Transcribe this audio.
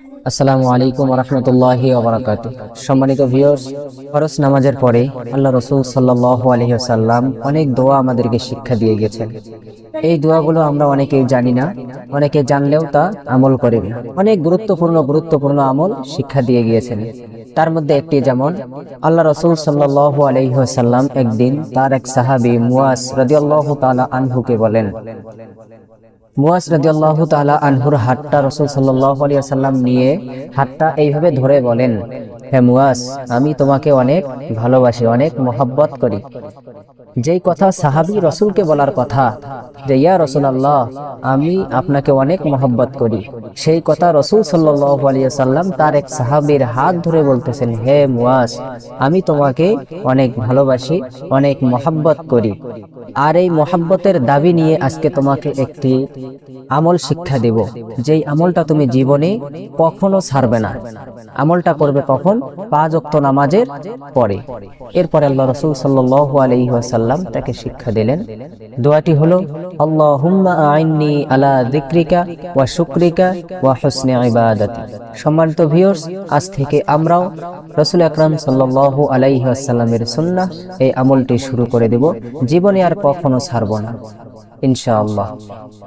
আসসালামু আলাইকুম ওয়া রাহমাতুল্লাহি ওয়া বারাকাতুহু। সম্মানিত ভিউয়ার্স, ফরজ নামাজের পরে আল্লাহ রাসূল সাল্লাল্লাহু আলাইহি ওয়াসাল্লাম অনেক দোয়া আমাদেরকে শিক্ষা দিয়ে গেছেন। এই দোয়াগুলো আমরা অনেকেই জানি না, অনেকে জানলেও তা আমল করে না। অনেক গুরুত্বপূর্ণ আমল শিক্ষা দিয়ে গিয়েছেন। তার মধ্যে একটি যেমন আল্লাহ রাসূল সাল্লাল্লাহু আলাইহি ওয়াসাল্লাম একদিন তার এক সাহাবী মুয়াজ রাদিয়াল্লাহু তাআলা আনহুকে বলেন, মুয়াজ রাদিয়াল্লাহু তাআলা আনহুর হাতটা রাসূল সাল্লাল্লাহু আলাইহি ওয়াসাল্লাম নিয়ে হাতটা এইভাবে ধরে বলেন, হে মুয়াজ, আমি তোমাকে অনেক ভালোবাসি, অনেক মহব্বত করি। যেই কথা সাহাবী রাসূলকে বলার কথা যে ইয়া রাসূলুল্লাহ, আমি আপনাকে অনেক মহব্বত করি, সেই কথা রাসূল সাল্লাল্লাহু আলাইহি ওয়াসাল্লাম তার এক সাহাবীর হাত ধরে বলতেছেন, হে মুয়াজ, আমি তোমাকে অনেক ভালোবাসি, অনেক মহব্বত করি। আর এই মহব্বতের দাবি নিয়ে আজকে তোমাকে একটি আমল শিক্ষা দেব, যেই আমলটা তুমি জীবনে কখনো ছাড়বে না। আমলটা করবে কখন? 5 ওয়াক্ত নামাজের পরে। এরপরে আল্লাহ রাসূল সাল্লাল্লাহু আলাইহি ওয়াসাল্লাম তাকে শিক্ষা দিলেন। দোয়াটি হলো, আল্লাহুম্মা আইন্নি আলা যিকরিকা ওয়া শুকরিকা ওয়া হুসনি ইবাদাতি। সম্মানিত ভিউয়ার্স, আজ থেকে আমরাও রাসূল আকরাম সাল্লাল্লাহু আলাইহি ওয়াসাল্লামের সুন্নাহ এই আমলটি শুরু করে দেব। জীবনে আর কখনো ছাড়ব না ইনশাআল্লাহ।